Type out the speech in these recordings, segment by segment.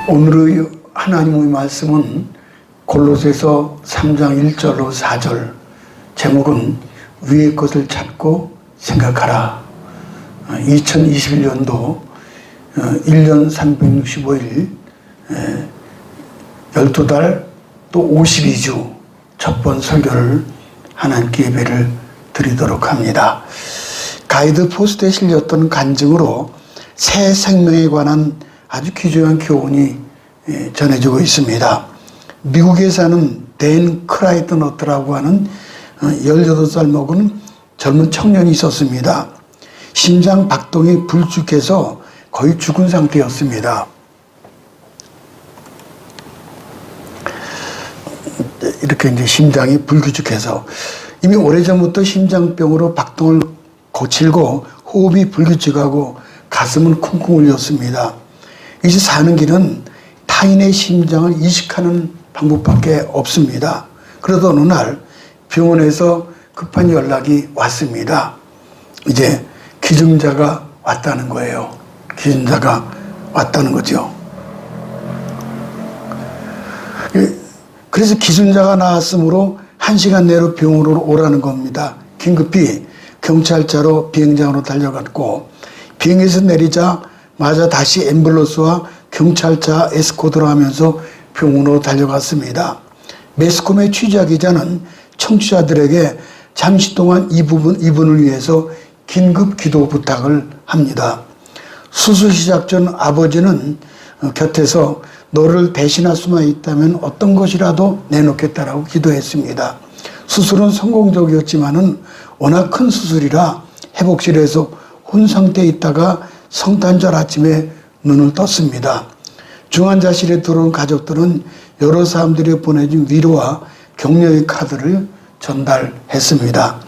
오늘의 하나님의 말씀은 골로새서 3장 1절로 4절, 제목은 위의 것을 찾고 생각하라. 2021년도 1년 365일 12달 또 52주 첫 번 설교를 하나님께 예배를 드리도록 합니다. 가이드 포스트에 실렸던 간증으로 새 생명에 관한 아주 귀중한 교훈이 전해지고 있습니다. 미국에 사는 댄 크라이트너트라고 하는 18살 먹은 젊은 청년이 있었습니다. 심장 박동이 불축해서 거의 죽은 상태였습니다. 이렇게 이제 심장이 불규칙해서 이미 오래전부터 심장병으로 박동을 거칠고 호흡이 불규칙하고 가슴은 쿵쿵 울렸습니다. 이제 사는 길은 타인의 심장을 이식하는 방법밖에 없습니다. 그러던 어느 날 병원에서 급한 연락이 왔습니다. 이제 기증자가 왔다는 거예요. 기증자가 왔다는 거죠. 그래서 기증자가 나왔으므로 1시간 내로 병원으로 오라는 겁니다. 긴급히 경찰차로 비행장으로 달려갔고 비행기에서 내리자마자 다시 앰뷸런스와 경찰차 에스코트를 하면서 병원으로 달려갔습니다. 매스컴의 취재 기자는 청취자들에게 잠시 동안 이분을 위해서 긴급 기도 부탁을 합니다. 수술 시작 전 아버지는 곁에서 너를 대신할 수만 있다면 어떤 것이라도 내놓겠다라고 기도했습니다. 수술은 성공적이었지만은 워낙 큰 수술이라 회복실에서 혼 상태에 있다가 성탄절 아침에 눈을 떴습니다. 중환자실에 들어온 가족들은 여러 사람들이 보내준 위로와 격려의 카드를 전달했습니다.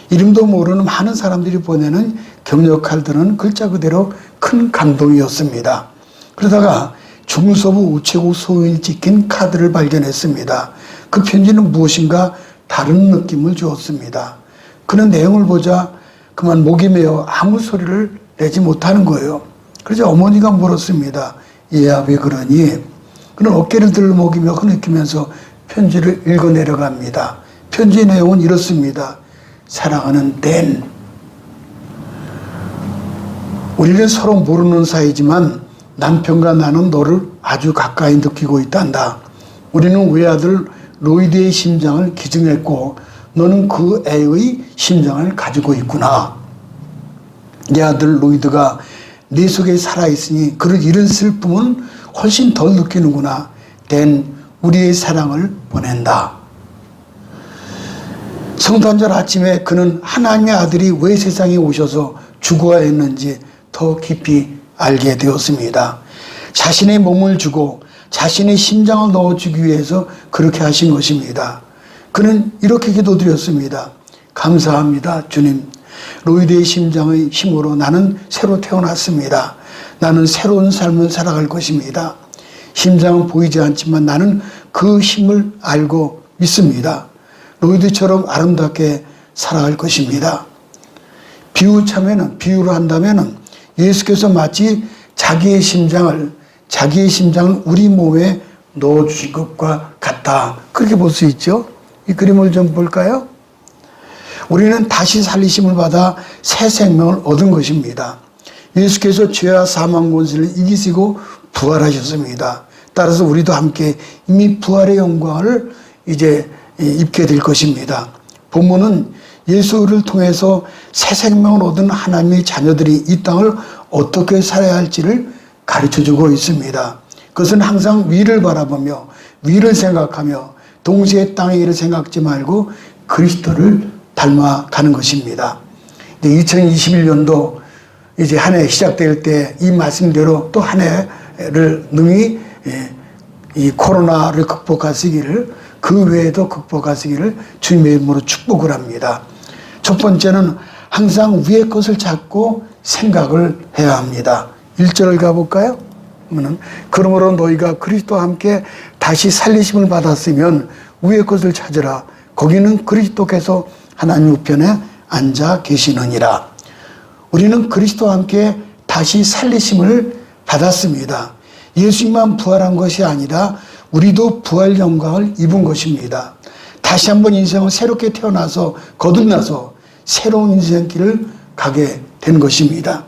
이름도 모르는 많은 사람들이 보내는 격려 카드는 글자 그대로 큰 감동이었습니다. 그러다가 중서부 우체국 소인이 찍힌 카드를 발견했습니다. 그 편지는 무엇인가 다른 느낌을 주었습니다. 그는 내용을 보자 그만 목이 메어 아무 소리를 내지 못하는 거예요. 그래서 어머니가 물었습니다. 얘야 왜 그러니? 그는 어깨를 들먹이며 흐느끼면서 편지를 읽어 내려갑니다. 편지의 내용은 이렇습니다. 사랑하는 댄, 우리는 서로 모르는 사이지만 남편과 나는 너를 아주 가까이 느끼고 있단다. 우리는 외아들 로이드의 심장을 기증했고 너는 그 애의 심장을 가지고 있구나. 내 아들 로이드가 네 속에 살아있으니 그를 잃은 슬픔은 훨씬 덜 느끼는구나. 댄, 우리의 사랑을 보낸다. 성탄절 아침에 그는 하나님의 아들이 왜 세상에 오셔서 죽어야 했는지 더 깊이 알게 되었습니다. 자신의 몸을 주고 자신의 심장을 넣어주기 위해서 그렇게 하신 것입니다. 그는 이렇게 기도드렸습니다. 감사합니다, 주님. 로이드의 심장의 힘으로 나는 새로 태어났습니다. 나는 새로운 삶을 살아갈 것입니다. 심장은 보이지 않지만 나는 그 힘을 알고 믿습니다. 로이드처럼 아름답게 살아갈 것입니다. 비유로 한다면 예수께서 마치 자기의 심장을 우리 몸에 넣어주신 것과 같다. 그렇게 볼 수 있죠. 이 그림을 좀 볼까요? 우리는 다시 살리심을 받아 새 생명을 얻은 것입니다. 예수께서 죄와 사망 권세를 이기시고 부활하셨습니다. 따라서 우리도 함께 이미 부활의 영광을 이제 입게 될 것입니다. 본문은 예수를 통해서 새 생명을 얻은 하나님의 자녀들이 이 땅을 어떻게 살아야 할지를 가르쳐주고 있습니다. 그것은 항상 위를 바라보며 위를 생각하며 동시에 땅의 일을 생각지 말고 그리스도를 닮아가는 것입니다. 2021년도 이제 한 해 시작될 때 이 말씀대로 또 한 해를 능히 이 코로나를 극복하시기를 그 외에도 극복하시기를 주님의 이름으로 축복을 합니다. 첫 번째는 항상 위의 것을 찾고 생각을 해야 합니다. 1절을 가볼까요? 그러므로 너희가 그리스도와 함께 다시 살리심을 받았으면 위의 것을 찾으라. 거기는 그리스도께서 하나님 우편에 앉아 계시느니라. 우리는 그리스도와 함께 다시 살리심을 받았습니다. 예수님만 부활한 것이 아니라 우리도 부활 영광을 입은 것입니다. 다시 한번 인생을 새롭게 태어나서 거듭나서 새로운 인생길을 가게 된 것입니다.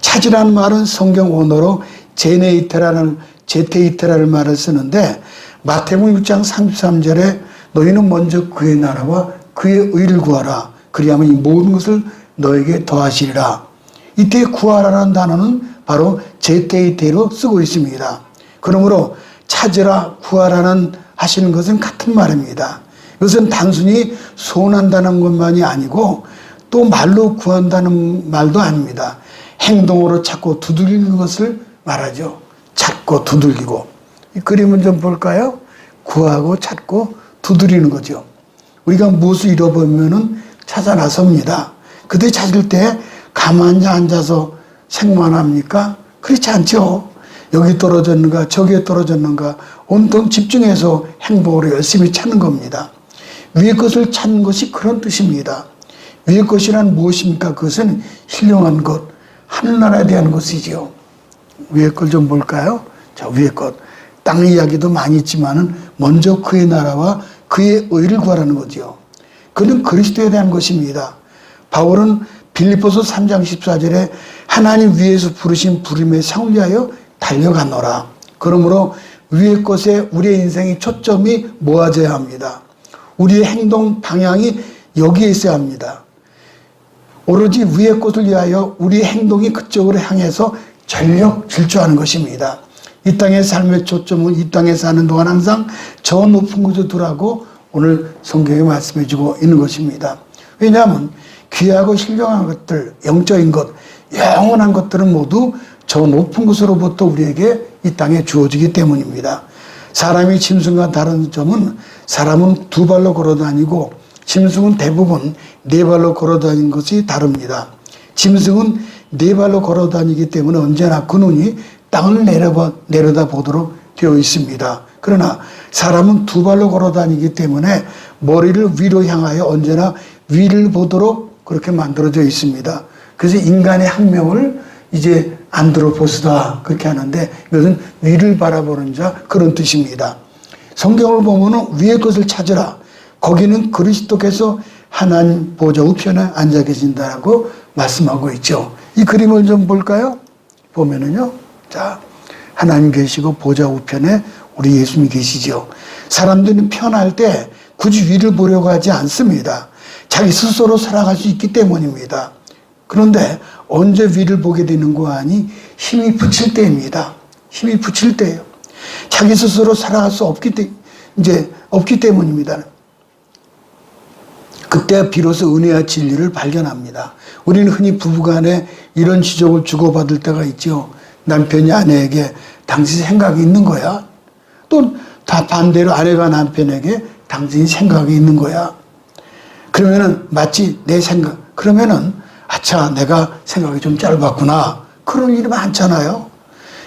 찾으라는 말은 성경 원어로 제테이테라는 말을 쓰는데 마태복음 6장 33절에 너희는 먼저 그의 나라와 그의 의를 구하라. 그리하면 이 모든 것을 너에게 더하시리라. 이때 구하라는 단어는 바로 제테이테로 쓰고 있습니다. 그러므로 찾으라, 구하라는 하시는 것은 같은 말입니다. 이것은 단순히 소원한다는 것만이 아니고 또 말로 구한다는 말도 아닙니다. 행동으로 찾고 두들기는 것을 말하죠. 찾고 두들기고. 이 그림을 좀 볼까요? 구하고 찾고 두드리는 거죠. 우리가 무엇을 잃어버리면은 찾아 나섭니다. 그때 찾을 때 가만히 앉아서 생만합니까? 그렇지 않죠. 여기 떨어졌는가 저기에 떨어졌는가 온통 집중해서 행복으로 열심히 찾는 겁니다. 위의 것을 찾는 것이 그런 뜻입니다. 위의 것이란 무엇입니까? 그것은 힐링한 것, 하늘나라에 대한 것이지요. 위의 걸 좀 볼까요? 자, 위의 것. 땅 이야기도 많이 있지만은 먼저 그의 나라와 그의 의를 구하라는 거지요. 그는 그리스도에 대한 것입니다. 바울은 빌립보서 3장 14절에 하나님 위에서 부르신 부름에 상을 위하여 달려가노라. 그러므로 위의 것에 우리의 인생의 초점이 모아져야 합니다. 우리의 행동 방향이 여기에 있어야 합니다. 오로지 위의 것을 위하여 우리의 행동이 그쪽으로 향해서 전력 질주하는 것입니다. 이 땅의 삶의 초점은 이 땅에 사는 동안 항상 저 높은 곳에 두라고 오늘 성경에 말씀해 주고 있는 것입니다. 왜냐하면 귀하고 신령한 것들, 영적인 것, 영원한 것들은 모두 저 높은 곳으로부터 우리에게 이 땅에 주어지기 때문입니다. 사람이 짐승과 다른 점은 사람은 두 발로 걸어 다니고 짐승은 대부분 네 발로 걸어 다니는 것이 다릅니다. 짐승은 네 발로 걸어 다니기 때문에 언제나 그 눈이 땅을 내려다 보도록 되어 있습니다. 그러나 사람은 두 발로 걸어 다니기 때문에 머리를 위로 향하여 언제나 위를 보도록 그렇게 만들어져 있습니다. 그래서 인간의 학명을 이제 안드로포스다 그렇게 하는데 이것은 위를 바라보는 자 그런 뜻입니다. 성경을 보면 위의 것을 찾으라. 거기는 그리스도께서 하나님 보좌 우편에 앉아 계신다라고 말씀하고 있죠. 이 그림을 좀 볼까요? 보면은요. 자, 하나님 계시고 보좌 우편에 우리 예수님이 계시죠. 사람들은 편할 때 굳이 위를 보려고 하지 않습니다. 자기 스스로 살아갈 수 있기 때문입니다. 그런데 언제 위를 보게 되는 거 아니? 힘이 붙일 때입니다. 힘이 붙일 때예요. 자기 스스로 살아갈 수 없기 때문입니다. 그때 비로소 은혜와 진리를 발견합니다. 우리는 흔히 부부간에 이런 지적을 주고받을 때가 있죠. 남편이 아내에게 당신 생각이 있는 거야. 또 다 반대로 아내가 남편에게 당신이 생각이 있는 거야. 그러면은 마치 내 생각, 그러면은 아차 내가 생각이 좀 짧았구나. 그런 일이 많잖아요.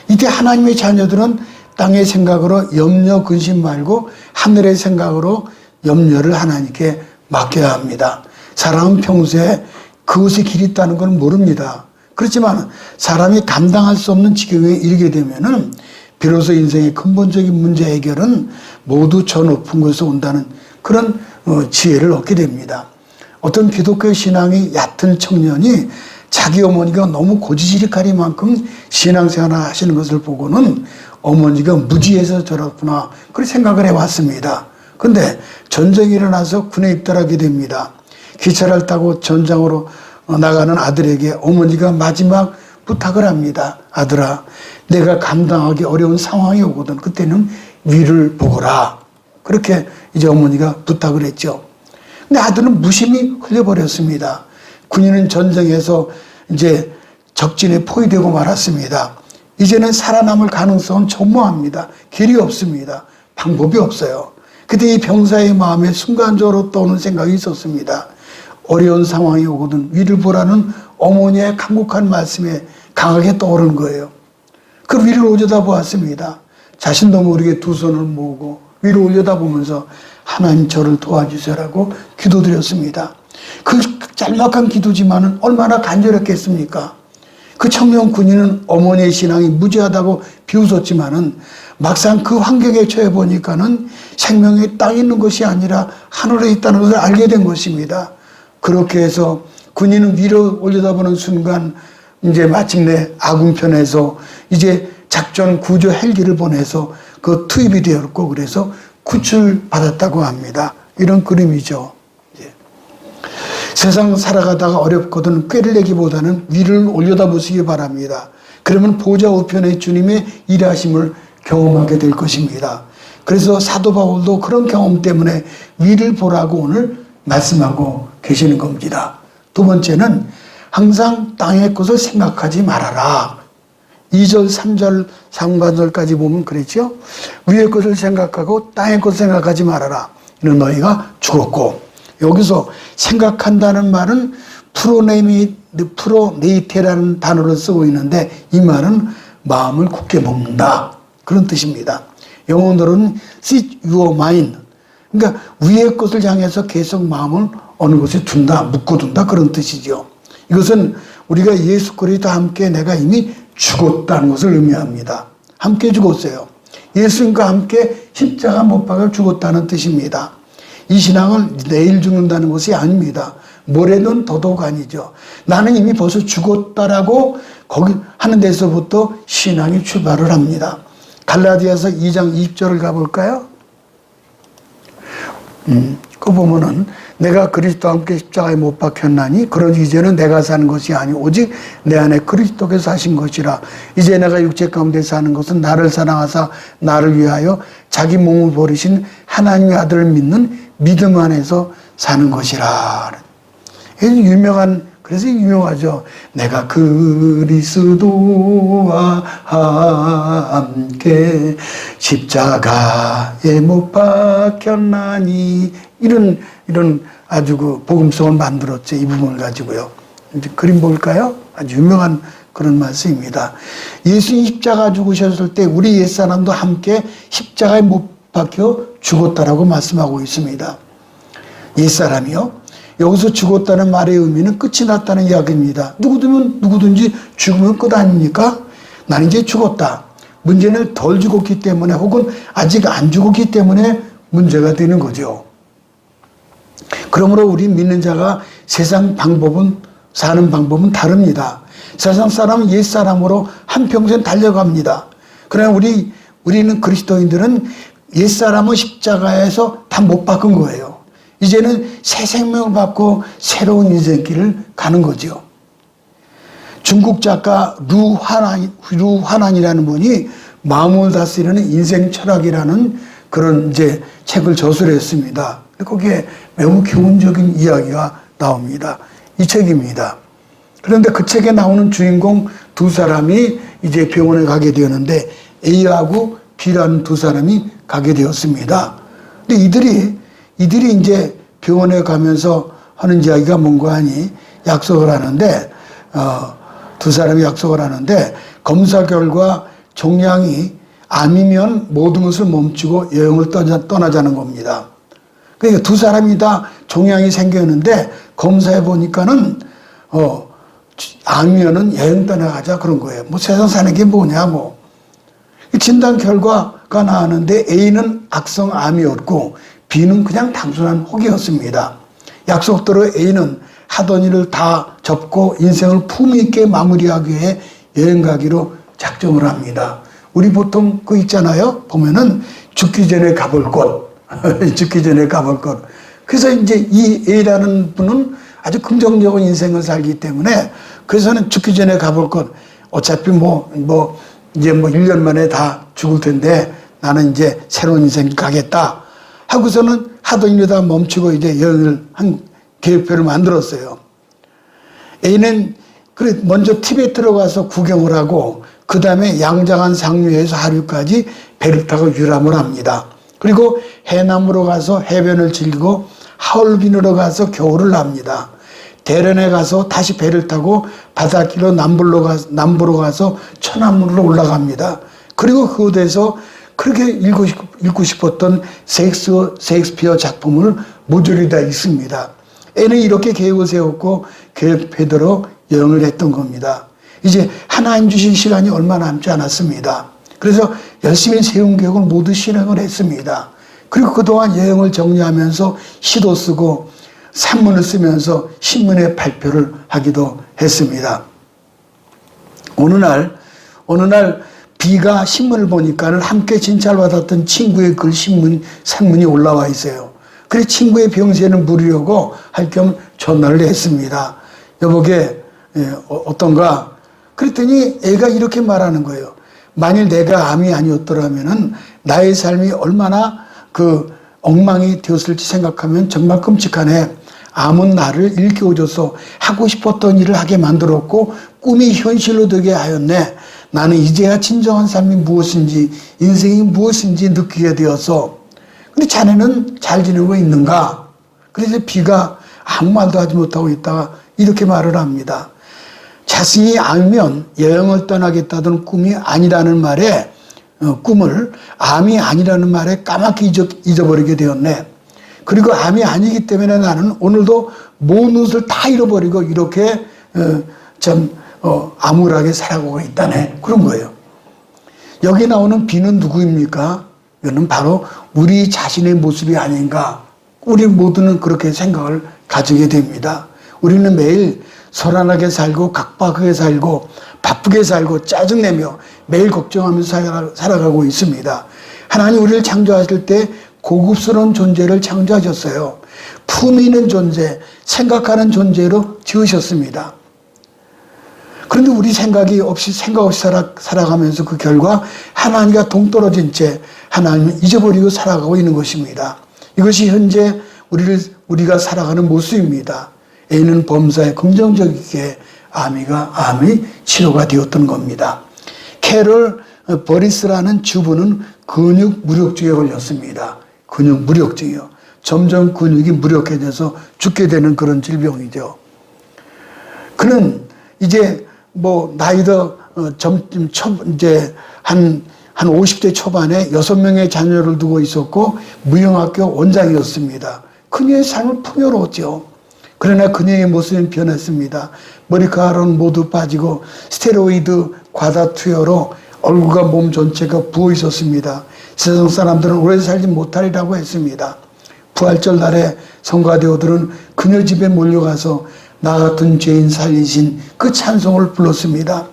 이때 하나님의 자녀들은 땅의 생각으로 염려 근심 말고 하늘의 생각으로 염려를 하나님께 맡겨야 합니다. 사람은 평소에 그것의 길이 있다는 건 모릅니다. 그렇지만 사람이 감당할 수 없는 지경에 이르게 되면은 비로소 인생의 근본적인 문제 해결은 모두 저 높은 곳에서 온다는 그런 지혜를 얻게 됩니다. 어떤 기독교 신앙이 얕은 청년이 자기 어머니가 너무 고지식하리만큼 신앙생활을 하시는 것을 보고는 어머니가 무지해서 저렇구나 그렇게 생각을 해왔습니다. 그런데 전쟁이 일어나서 군에 입대하게 됩니다. 기차를 타고 전장으로 나가는 아들에게 어머니가 마지막 부탁을 합니다. 아들아, 내가 감당하기 어려운 상황이 오거든. 그때는 위를 보거라. 그렇게 이제 어머니가 부탁을 했죠. 근데 아들은 무심히 흘려버렸습니다. 군인은 전쟁에서 이제 적진에 포위되고 말았습니다. 이제는 살아남을 가능성은 전무합니다. 길이 없습니다. 방법이 없어요. 그때 이 병사의 마음에 순간적으로 떠오는 생각이 있었습니다. 어려운 상황이 오거든 위를 보라는 어머니의 간곡한 말씀에 강하게 떠오른 거예요. 그 위를 올려다보았습니다. 자신도 모르게 두 손을 모으고 위로 올려다보면서 하나님 저를 도와주세요라고 기도드렸습니다. 그 짤막한 기도지만은 얼마나 간절했겠습니까? 그 청년 군인은 어머니의 신앙이 무지하다고 비웃었지만은 막상 그 환경에 처해 보니까는 생명이 땅에 있는 것이 아니라 하늘에 있다는 것을 알게 된 것입니다. 그렇게 해서 군인은 위로 올려다보는 순간 이제 마침내 아군편에서 이제 작전 구조 헬기를 보내서 그 투입이 되었고 그래서 구출받았다고 합니다. 이런 그림이죠. 세상 살아가다가 어렵거든 꾀를 내기보다는 위를 올려다보시기 바랍니다. 그러면 보좌 우편에 주님의 일하심을 경험하게 될 것입니다. 그래서 사도 바울도 그런 경험 때문에 위를 보라고 오늘 말씀하고 계시는 겁니다. 두 번째는 항상 땅의 것을 생각하지 말아라. 2절, 3절, 상반절까지 보면 그랬죠. 위의 것을 생각하고 땅의 것을 생각하지 말아라. 이는 너희가 죽었고, 여기서 생각한다는 말은 프로네이테라는 단어를 쓰고 있는데 이 말은 마음을 굳게 먹는다. 그런 뜻입니다. 영어로는 set your mind. 그러니까 위의 것을 향해서 계속 마음을 어느 곳에 둔다, 묶어둔다 그런 뜻이죠. 이것은 우리가 예수 그리스도와 함께 내가 이미 죽었다는 것을 의미합니다. 함께 죽었어요. 예수님과 함께 십자가 못 박아 죽었다는 뜻입니다. 이 신앙은 내일 죽는다는 것이 아닙니다. 모레는 더더욱 아니죠. 나는 이미 벌써 죽었다라고 거기 하는 데서부터 신앙이 출발을 합니다. 갈라디아서 2장 20절을 가볼까요? 그거 보면은 내가 그리스도와 함께 십자가에 못 박혔나니 그러니 이제는 내가 사는 것이 아니오 오직 내 안에 그리스도께서 사신 것이라. 이제 내가 육체 가운데 사는 것은 나를 사랑하사 나를 위하여 자기 몸을 버리신 하나님의 아들을 믿는 믿음 안에서 사는 것이라. 그래서 유명하죠. 내가 그리스도와 함께 십자가에 못 박혔나니 이런 아주 그 복음성을 만들었죠. 이 부분을 가지고요. 이제 그림 볼까요? 아주 유명한 그런 말씀입니다. 예수님 십자가 죽으셨을 때 우리 옛사람도 함께 십자가에 못 박혀 죽었다라고 말씀하고 있습니다. 옛사람이요. 여기서 죽었다는 말의 의미는 끝이 났다는 이야기입니다. 누구든지 죽으면 끝 아닙니까? 나는 이제 죽었다. 문제는 덜 죽었기 때문에 혹은 아직 안 죽었기 때문에 문제가 되는 거죠. 그러므로 우리 믿는 자가 세상 사는 방법은 다릅니다. 세상 사람은 옛사람으로 한평생 달려갑니다. 그러나 우리는 그리스도인들은 옛사람은 십자가에서 다 못 박은 거예요. 이제는 새 생명을 받고 새로운 인생길을 가는 거죠. 중국 작가 루환안이라는 분이 마음을 다스리는 인생 철학이라는 그런 이제 책을 저술했습니다. 거기에 매우 교훈적인 이야기가 나옵니다. 이 책입니다. 그런데 그 책에 나오는 주인공 두 사람이 이제 병원에 가게 되었는데 A하고 B라는 두 사람이 가게 되었습니다. 근데 이들이 이제 병원에 가면서 하는 이야기가 뭔가 하니 약속을 하는데, 두 사람이 약속을 하는데, 검사 결과 종양이 암이면 모든 것을 멈추고 여행을 떠나자는 겁니다. 그러니까 두 사람이 다 종양이 생겼는데, 검사해 보니까는, 암이면은 여행 떠나가자 그런 거예요. 뭐 세상 사는 게 뭐냐고. 진단 결과가 나왔는데 A는 악성 암이었고 B는 그냥 단순한 혹이었습니다. 약속대로 A는 하던 일을 다 접고 인생을 품위 있게 마무리하기 위해 여행 가기로 작정을 합니다. 우리 보통 그 있잖아요. 보면은 죽기 전에 가볼 곳. 죽기 전에 가볼 곳. 그래서 이제 이 A라는 분은 아주 긍정적인 인생을 살기 때문에 그래서는 죽기 전에 가볼 곳. 어차피 이제 1년 만에 다 죽을 텐데 나는 이제 새로운 인생 가겠다 하고서는 하던 일을 다 멈추고 이제 여행을 한 계획표를 만들었어요. A는 먼저 티베트로 가서 구경을 하고 그 다음에 양장한 상류에서 하류까지 배를 타고 유람을 합니다. 그리고 해남으로 가서 해변을 즐기고 하얼빈으로 가서 겨울을 납니다. 대련에 가서 다시 배를 타고 바닷길로 남부로 가서 천안문으로 올라갑니다. 그리고 그곳에서 그렇게 읽고 싶었던 셰익스피어 작품을 모조리 다 읽습니다. A는 이렇게 계획을 세웠고 계획표대로 여행을 했던 겁니다. 이제 하나님 주신 시간이 얼마 남지 않았습니다. 그래서 열심히 세운 계획을 모두 실행을 했습니다. 그리고 그동안 여행을 정리하면서 시도 쓰고 산문을 쓰면서 신문에 발표를 하기도 했습니다. 어느 날 비가 신문을 보니까 함께 진찰받았던 친구의 글 산문이 올라와 있어요. 그래서 친구의 병세는 물으려고 할 겸 전화를 했습니다. 여보게 어떤가? 그랬더니 애가 이렇게 말하는 거예요. 만일 내가 암이 아니었더라면은 나의 삶이 얼마나 그 엉망이 되었을지 생각하면 정말 끔찍하네. 암은 나를 일깨워줘서 하고 싶었던 일을 하게 만들었고 꿈이 현실로 되게 하였네. 나는 이제야 진정한 삶이 무엇인지 인생이 무엇인지 느끼게 되어서. 근데 자네는 잘 지내고 있는가? 그래서 비가 아무 말도 하지 못하고 있다가 이렇게 말을 합니다. 자신이 알면 여행을 떠나겠다던 꿈이 아니라는 말에 꿈을 암이 아니라는 말에 까맣게 잊어버리게 되었네. 그리고 암이 아니기 때문에 나는 오늘도 모든 것을 다 잃어버리고 이렇게 암울하게 살아가고 있다네. 그런 거예요. 여기 나오는 비는 누구입니까? 이거는 바로 우리 자신의 모습이 아닌가. 우리 모두는 그렇게 생각을 가지게 됩니다. 우리는 매일 소란하게 살고 각박하게 살고 바쁘게 살고 짜증내며 매일 걱정하면서 살아가고 있습니다. 하나님 우리를 창조하실 때 고급스러운 존재를 창조하셨어요. 품위 있는 존재, 생각하는 존재로 지으셨습니다. 그런데 우리 생각 없이 살아가면서 그 결과 하나님과 동떨어진 채 하나님을 잊어버리고 살아가고 있는 것입니다. 이것이 현재 우리가 살아가는 모습입니다. A는 범사에 긍정적이게 암이 치료가 되었던 겁니다. 캐럴 버리스라는 주부는 근육 무력증에 걸렸습니다. 근육 무력증이요. 점점 근육이 무력해져서 죽게 되는 그런 질병이죠. 그는 이제 나이도 이제 한 50대 초반에 6명의 자녀를 두고 있었고 무용학교 원장이었습니다. 그녀의 삶은 풍요로웠죠. 그러나 그녀의 모습은 변했습니다. 머리카락은 모두 빠지고 스테로이드 과다 투여로 얼굴과 몸 전체가 부어 있었습니다. 세상 사람들은 오래 살지 못하리라고 했습니다. 부활절 날에 성가대오들은 그녀 집에 몰려가서 나 같은 죄인 살리신 그 찬송을 불렀습니다.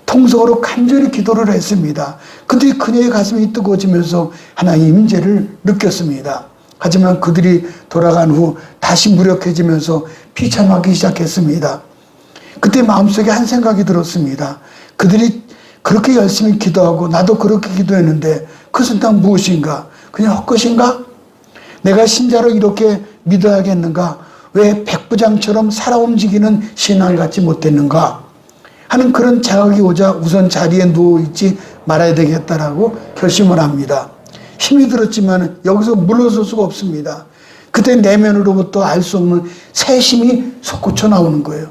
통성으로 간절히 기도를 했습니다. 근데 그녀의 가슴이 뜨거워지면서 하나님의 임재를 느꼈습니다. 하지만 그들이 돌아간 후 다시 무력해지면서 비참하기 시작했습니다. 그때 마음속에 한 생각이 들었습니다. 그들이 그렇게 열심히 기도하고 나도 그렇게 기도했는데 그것은 다 무엇인가? 그냥 헛것인가? 내가 신자로 이렇게 믿어야겠는가? 왜 백부장처럼 살아 움직이는 신앙을 갖지 못했는가? 하는 그런 자각이 오자 우선 자리에 누워있지 말아야 되겠다라고 결심을 합니다. 힘이 들었지만 여기서 물러설 수가 없습니다. 그때 내면으로부터 알 수 없는 새 힘이 솟구쳐 나오는 거예요.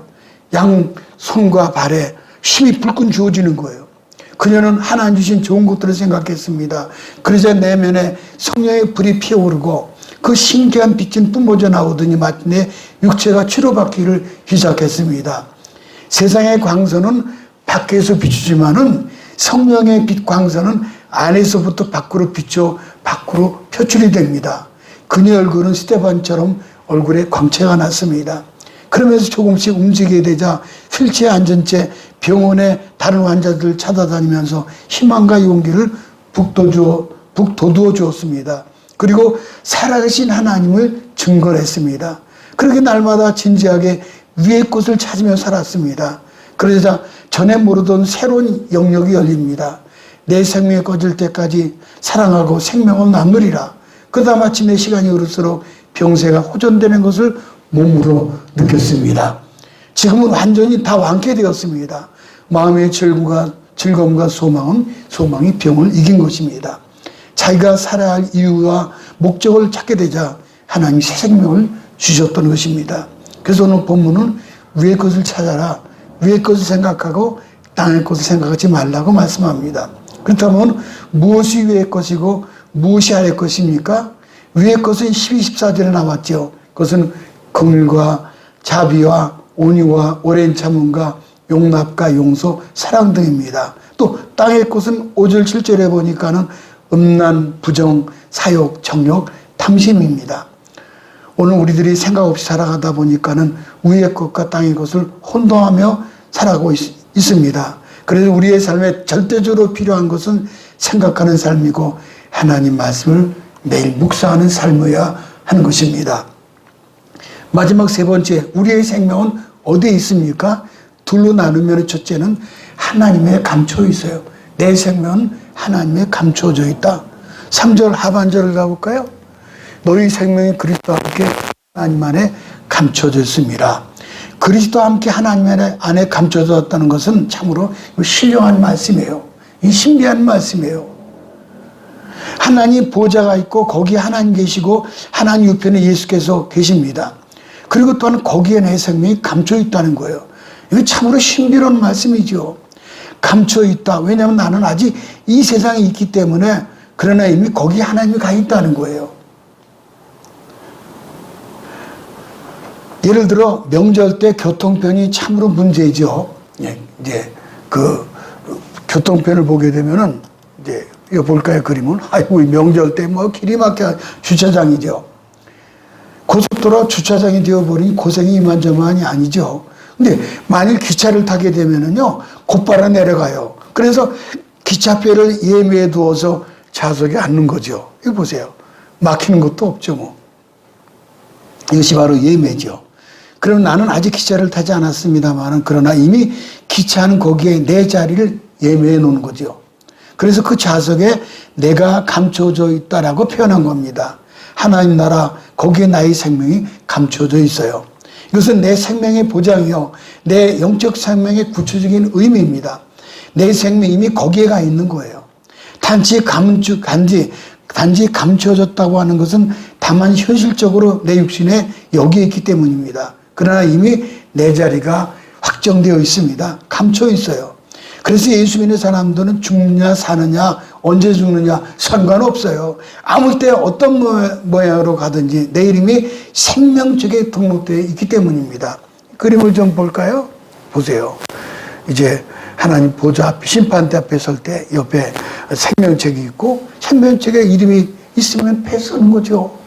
양 손과 발에 힘이 불끈 주어지는 거예요. 그녀는 하나님 주신 좋은 것들을 생각했습니다. 그러자 내면에 성령의 불이 피어오르고 그 신기한 빛은 뿜어져 나오더니 마침내 육체가 치료받기를 시작했습니다. 세상의 광선은 밖에서 비추지만은 성령의 빛 광선은 안에서부터 밖으로 비춰 밖으로 표출이 됩니다. 그녀 얼굴은 스테반처럼 얼굴에 광채가 났습니다. 그러면서 조금씩 움직이게 되자 휠체어에 앉은 채 병원에 다른 환자들을 찾아다니면서 희망과 용기를 북돋워 주었습니다. 그리고 살아계신 하나님을 증거했습니다. 그렇게 날마다 진지하게 위의 것을 찾으며 살았습니다. 그러자 전에 모르던 새로운 영역이 열립니다. 내 생명이 꺼질 때까지 사랑하고 생명을 나누리라. 그러다 마침내 시간이 흐를수록 병세가 호전되는 것을 몸으로 느꼈습니다. 지금은 완전히 다 완쾌되었습니다. 마음의 즐거움과 소망이 병을 이긴 것입니다. 자기가 살아야 할 이유와 목적을 찾게 되자 하나님이 새 생명을 주셨던 것입니다. 그래서 오늘 본문은 위의 것을 찾아라. 위의 것을 생각하고 땅의 것을 생각하지 말라고 말씀합니다. 그렇다면 무엇이 위의 것이고 무엇이 아래 것입니까? 위의 것은 12, 14절에 나왔죠. 그것은 긍휼과 자비와 온유와 오랜 참음과 용납과 용서, 사랑 등입니다. 또 땅의 꽃은 5절 7절에 보니까는 음란, 부정, 사욕, 정욕, 탐심입니다. 오늘 우리들이 생각 없이 살아가다 보니까는 위의 것과 땅의 것을 혼동하며 살아가고 있습니다. 그래서 우리의 삶에 절대적으로 필요한 것은 생각하는 삶이고 하나님 말씀을 매일 묵상하는 삶이어야 하는 것입니다. 마지막 세 번째, 우리의 생명은 어디에 있습니까? 둘로 나누면 첫째는 하나님의 감춰 있어요. 내 생명은 하나님의 감춰져 있다. 3절 하반절을 가볼까요? 너희 생명이 그리스도와 함께 하나님 안에 감춰져 있습니다. 그리스도와 함께 하나님 안에 감춰졌다는 것은 참으로 신령한 말씀이에요. 이 신비한 말씀이에요. 하나님 보좌가 있고 거기에 하나님 계시고 하나님 우편에 예수께서 계십니다. 그리고 또한 거기에 내 생명이 감춰 있다는 거예요. 이거 참으로 신비로운 말씀이죠. 감춰 있다. 왜냐하면 나는 아직 이 세상에 있기 때문에, 그러나 이미 거기에 하나님이 가 있다는 거예요. 예를 들어 명절 때 교통편이 참으로 문제죠. 이제 그 교통편을 보게 되면은 이제 이거 볼까요, 그림은? 아이고, 명절 때 뭐 길이 막혀 주차장이죠. 고속도로 주차장이 되어버리니 고생이 이만저만이 아니죠. 근데 만일 기차를 타게 되면은요, 곧바로 내려가요. 그래서 기차표를 예매해 두어서 좌석에 앉는 거죠. 이거 보세요. 막히는 것도 없죠, 뭐. 이것이 바로 예매죠. 그럼 나는 아직 기차를 타지 않았습니다만, 그러나 이미 기차는 거기에 내 자리를 예매해 놓은 거죠. 그래서 그 좌석에 내가 감춰져 있다라고 표현한 겁니다. 하나님 나라, 거기에 나의 생명이 감춰져 있어요. 이것은 내 생명의 보장이요, 내 영적 생명의 구체적인 의미입니다. 내 생명이 이미 거기에 가 있는 거예요. 단지 감춰졌다고 하는 것은 다만 현실적으로 내 육신에 여기에 있기 때문입니다. 그러나 이미 내 자리가 확정되어 있습니다. 감춰 있어요. 그래서 예수 믿는 사람들은 죽느냐 사느냐 언제 죽느냐 상관없어요. 아무 때 어떤 모양으로 가든지 내 이름이 생명책에 등록되어 있기 때문입니다. 그림을 좀 볼까요? 보세요. 이제 하나님 보좌 앞에, 심판대 앞에 설 때 옆에 생명책이 있고, 생명책에 이름이 있으면 패 쓰는 거죠.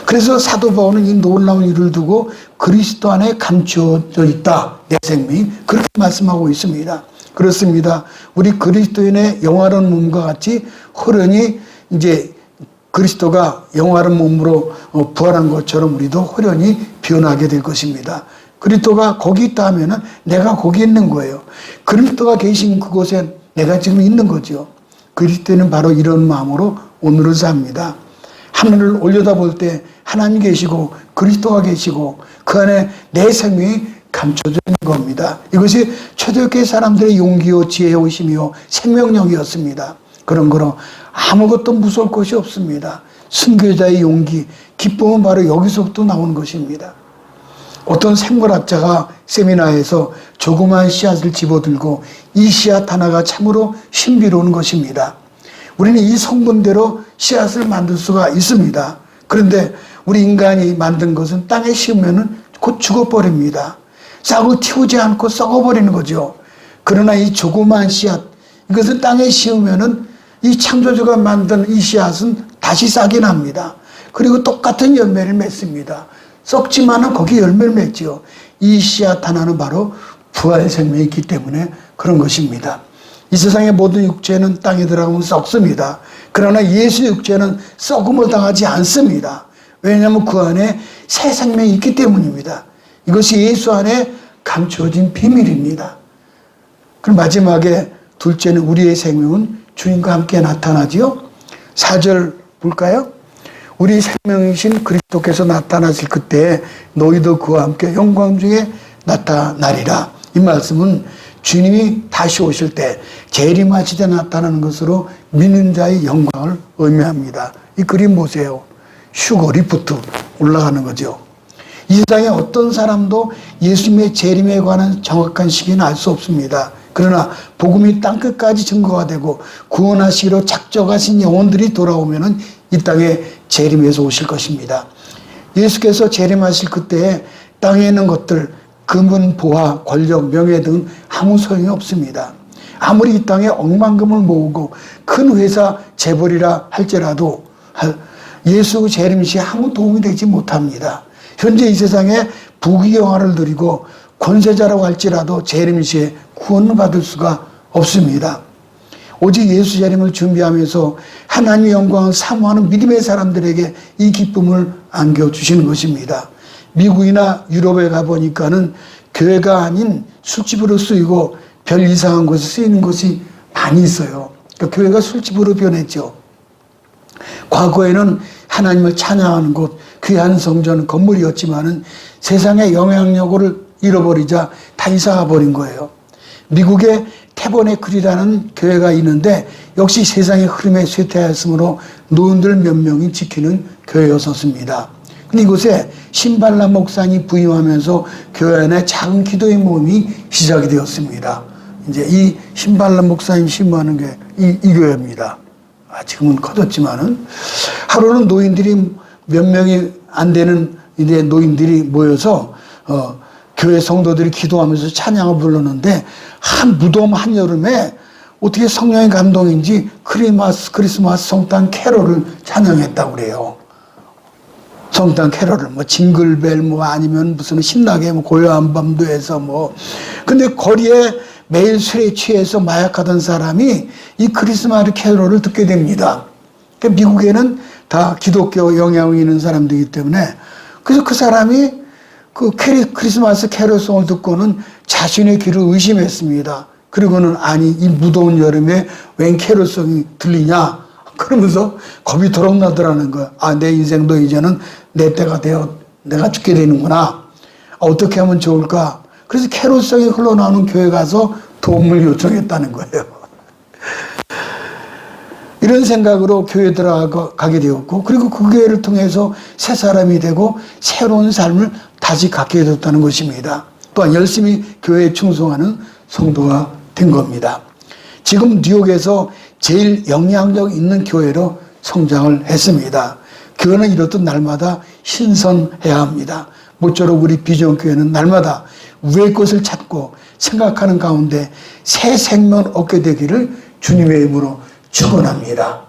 그래서 사도 바울은 이 놀라운 일을 두고 그리스도 안에 감추어져 있다, 내 생명이, 그렇게 말씀하고 있습니다. 그렇습니다. 우리 그리스도인의 영화로운 몸과 같이 호련히 이제 그리스도가 영화로운 몸으로 부활한 것처럼 우리도 호련히 변하게 될 것입니다. 그리스도가 거기 있다 하면은 내가 거기 있는 거예요. 그리스도가 계신 그곳에 내가 지금 있는 거죠. 그리스도는 바로 이런 마음으로 오늘을 삽니다. 하늘을 올려다볼 때 하나님 계시고 그리스도가 계시고 그 안에 내 생명이 감춰져 있는 겁니다. 이것이 초대교회 사람들의 용기요 지혜요 힘이요 생명력이었습니다. 그런 거로 아무것도 무서울 것이 없습니다. 순교자의 용기, 기쁨은 바로 여기서부터 나오는 것입니다. 어떤 생물학자가 세미나에서 조그만 씨앗을 집어들고 이 씨앗 하나가 참으로 신비로운 것입니다. 우리는 이 성분대로 씨앗을 만들 수가 있습니다. 그런데 우리 인간이 만든 것은 땅에 심으면 곧 죽어버립니다. 싹을 틔우지 않고 썩어버리는 거죠. 그러나 이 조그만 씨앗, 이것은 땅에 심으면은 이 창조주가 만든 이 씨앗은 다시 싹이 납니다. 그리고 똑같은 열매를 맺습니다. 썩지만은 거기 열매를 맺죠. 이 씨앗 하나는 바로 부활의 생명이 있기 때문에 그런 것입니다. 이 세상의 모든 육체는 땅에 들어가면 썩습니다. 그러나 예수 육체는 썩음을 당하지 않습니다. 왜냐하면 그 안에 새 생명이 있기 때문입니다. 이것이 예수 안에 감추어진 비밀입니다. 그럼 마지막에 둘째는 우리의 생명은 주님과 함께 나타나지요. 4절 볼까요? 우리 생명이신 그리스도께서 나타나실 그때 너희도 그와 함께 영광 중에 나타나리라. 이 말씀은 주님이 다시 오실 때 재림하실 때 나타나는 것으로 믿는 자의 영광을 의미합니다. 이 그림 보세요. 슈거 리프트 올라가는 거죠. 이 세상에 어떤 사람도 예수님의 재림에 관한 정확한 시기는 알 수 없습니다. 그러나 복음이 땅끝까지 증거가 되고 구원하시기로 작정하신 영혼들이 돌아오면은 이 땅에 재림해서 오실 것입니다. 예수께서 재림하실 그때에 땅에 있는 것들, 금은, 보화, 권력, 명예 등 아무 소용이 없습니다. 아무리 이 땅에 억만금을 모으고 큰 회사 재벌이라 할지라도 예수 재림 시에 아무 도움이 되지 못합니다. 현재 이 세상에 부귀영화를 누리고 권세자라고 할지라도 재림 시에 구원을 받을 수가 없습니다. 오직 예수 재림을 준비하면서 하나님의 영광을 사모하는 믿음의 사람들에게 이 기쁨을 안겨주시는 것입니다. 미국이나 유럽에 가보니까는 교회가 아닌 술집으로 쓰이고 별 이상한 곳에 쓰이는 곳이 많이 있어요. 그러니까 교회가 술집으로 변했죠. 과거에는 하나님을 찬양하는 곳, 귀한 성전 건물이었지만은 세상의 영향력을 잃어버리자 다 이사가 버린 거예요. 미국에 태버네클이라는 교회가 있는데 역시 세상의 흐름에 쇠퇴하였으므로 노인들 몇 명이 지키는 교회였었습니다. 근데 이곳에 신발람 목사님이 부임하면서 교회 안에 작은 기도의 모임이 시작이 되었습니다. 이제 이 신발람 목사님 신부하는 게 이 교회입니다. 지금은 커졌지만은 하루는 노인들이 몇 명이 안 되는 이제 노인들이 모여서 교회 성도들이 기도하면서 찬양을 불렀는데 한 무덤 한여름에 어떻게 성령의 감동인지 크리스마스 성탄 캐롤을 찬양했다고 그래요. 성탄 캐롤을 징글벨 아니면 무슨 신나게 고요한 밤도 해서 근데 거리에 매일 술에 취해서 마약하던 사람이 이 크리스마스 캐롤을 듣게 됩니다. 그러니까 미국에는 다 기독교 영향이 있는 사람들이기 때문에 그래서 그 사람이 그 크리스마스 캐롤송을 듣고는 자신의 귀를 의심했습니다. 그리고는 아니 이 무더운 여름에 웬 캐롤송이 들리냐 그러면서 겁이 도록 나더라는 거야. 내 인생도 이제는 내 때가 되어 내가 죽게 되는구나. 어떻게 하면 좋을까? 그래서 캐롤송이 흘러나오는 교회 가서 도움을 요청했다는 거예요. 이런 생각으로 교회에 들어가게 되었고 그리고 그 교회를 통해서 새 사람이 되고 새로운 삶을 다시 갖게 되었다는 것입니다. 또한 열심히 교회에 충성하는 성도가 된 겁니다. 지금 뉴욕에서 제일 영향력 있는 교회로 성장을 했습니다. 교회는 이렇듯 날마다 신선해야 합니다. 모쪼록 우리 비전교회는 날마다 위의 것을 찾고 생각하는 가운데 새 생명을 얻게 되기를 주님의 이름으로 축원합니다.